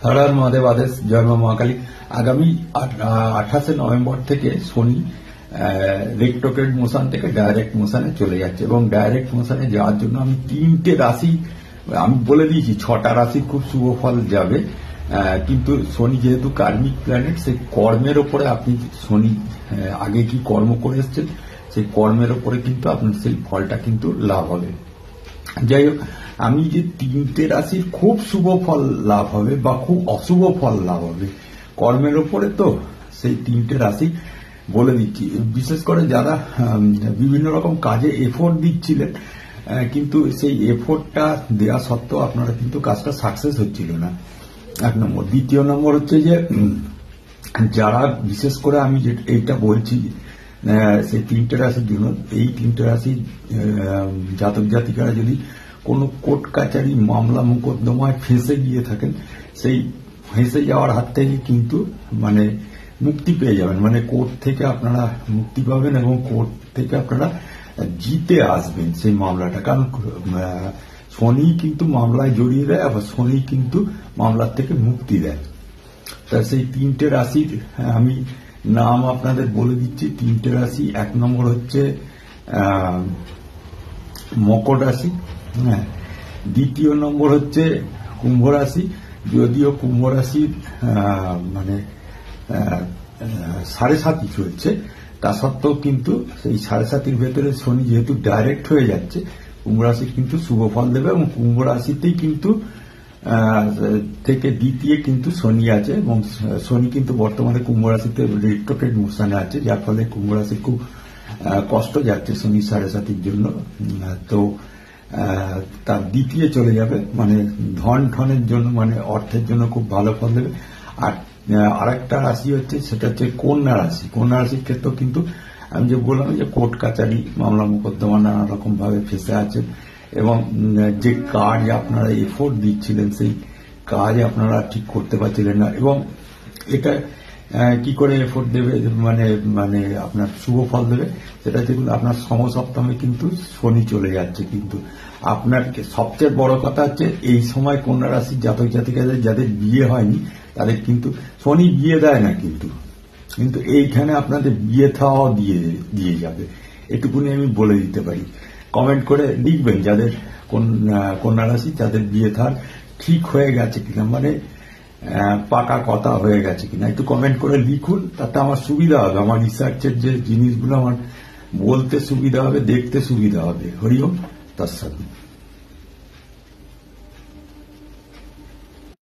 হর হর মহাদেব আদেশ, জয় মা মহাকালী। আগামী 28 নভেম্বর থেকে শনি রেট্রোগ্রেড মোশন থেকে ডাইরেক্ট মোশনে চলে যাচ্ছে এবং ডাইরেক্ট মোশনে যাওয়ার জন্য আমি 3টে রাশি আমি বলে দিয়েছি, 6টা রাশির খুব শুভ ফল যাবে। কিন্তু শনি যেহেতু কার্মিক প্ল্যানেট, সেই কর্মের ওপরে আপনি শনি আগে কি কর্ম করে এসছেন সেই কর্মের ওপরে কিন্তু আপনার সেই ফলটা কিন্তু লাভ হবে। যাই হোক, আমি যে 3টে রাশির খুব শুভ ফল লাভ হবে বা খুব অশুভ ফল লাভ হবে কর্মের ওপরে, তো সেই 3টে রাশি বলে দিচ্ছি। বিশেষ করে যারা বিভিন্ন রকম কাজে এফোর্ট দিচ্ছিলেন, কিন্তু সেই এফোর্টটা দেওয়া সত্ত্বেও আপনারা কিন্তু কাজটা সাকসেস হচ্ছিল না, 1 নম্বর। দ্বিতীয় নম্বর হচ্ছে যে যারা বিশেষ করে আমি এইটা বলছি সেই 3টে রাশির জন্য, এই 3টে রাশি জাতক জাতিকারা যদি কোনো কোর্ট কাচারি মামলা মোকদ্দমায় ফেঁসে গিয়ে থাকেন, সেই ফেঁসে যাওয়ার হাত থেকে কিন্তু মানে মুক্তি পেয়ে যাবেন, মানে কোর্ট থেকে আপনারা মুক্তি পাবেন এবং কোর্ট থেকে আপনারা জিতে আসবেন সেই মামলাটা। কারণ শনি কিন্তু মামলায় জড়িয়ে দেয়, আবার শনি কিন্তু মামলার থেকে মুক্তি দেয়। তা সেই 3টে রাশির আমি নাম আপনাদের বলে দিচ্ছি। 3টে রাশি, 1 নম্বর হচ্ছে মকর রাশি, হ্যাঁ। দ্বিতীয় নম্বর হচ্ছে কুম্ভ রাশি। যদিও কুম্ভ রাশির মানে 7.5 চলছে, তা সত্ত্বেও কিন্তু সেই 7.5 ভেতরে শনি যেহেতু ডাইরেক্ট হয়ে যাচ্ছে, কুম্ভ রাশি কিন্তু শুভ ফল দেবে এবং কুম্ভ রাশিতেই কিন্তু থেকে দ্বিতীয় কিন্তু শনি আছে এবং শনি কিন্তু বর্তমানে কুম্ভ রাশিতে রেট্রোগ্রেড মোশনে আছে, যার ফলে কুম্ভ রাশি খুব কষ্ট যাচ্ছে শনি 7.5 জন্য। তো তার দ্বিতীয় চলে যাবে, মানে ধন ঠনের জন্য, মানে অর্থের জন্য খুব ভালো ফল দেবে। আর আরেকটা রাশি হচ্ছে, সেটা হচ্ছে কন্যা রাশি। কন্যা রাশির ক্ষেত্রেও কিন্তু আমি যে বললাম যে কোর্ট কাচারি মামলা মোকদ্দমা নানা রকম ভাবে ফেসে আছে এবং যে কাজ আপনারা এফোর্ট দিচ্ছিলেন সেই কাজ আপনারা ঠিক করতে পারছিলেন না, এবং এটা কি করে এফোর্ট দেবে, মানে মানে আপনার শুভ ফল দেবে, সেটা দেখুন আপনার সমসপ্তমে কিন্তু শনি চলে যাচ্ছে। কিন্তু আপনার সবচেয়ে বড় কথা হচ্ছে এই সময় কন্যা রাশির জাতক জাতিকাদের যাদের বিয়ে হয়নি তাদের কিন্তু শনি বিয়ে দেয় না, কিন্তু কিন্তু এইখানে আপনাদের বিয়ে থাও দিয়ে যাবে, এটুকুনি আমি বলে দিতে পারি। কমেন্ট করে লিখবেন যাদের কন্যা রাশি, যাদের বিয়ে থার ঠিক হয়ে গেছে কিনা, মানে পাকা কথা হয়ে গেছে কিনা, একটু কমেন্ট করে লিখুন, তাতে আমার সুবিধা হবে, আমার রিসার্চের যে জিনিসগুলো আমার বলতে সুবিধা হবে, দেখতে সুবিধা হবে। হরি ওম তৎসৎ।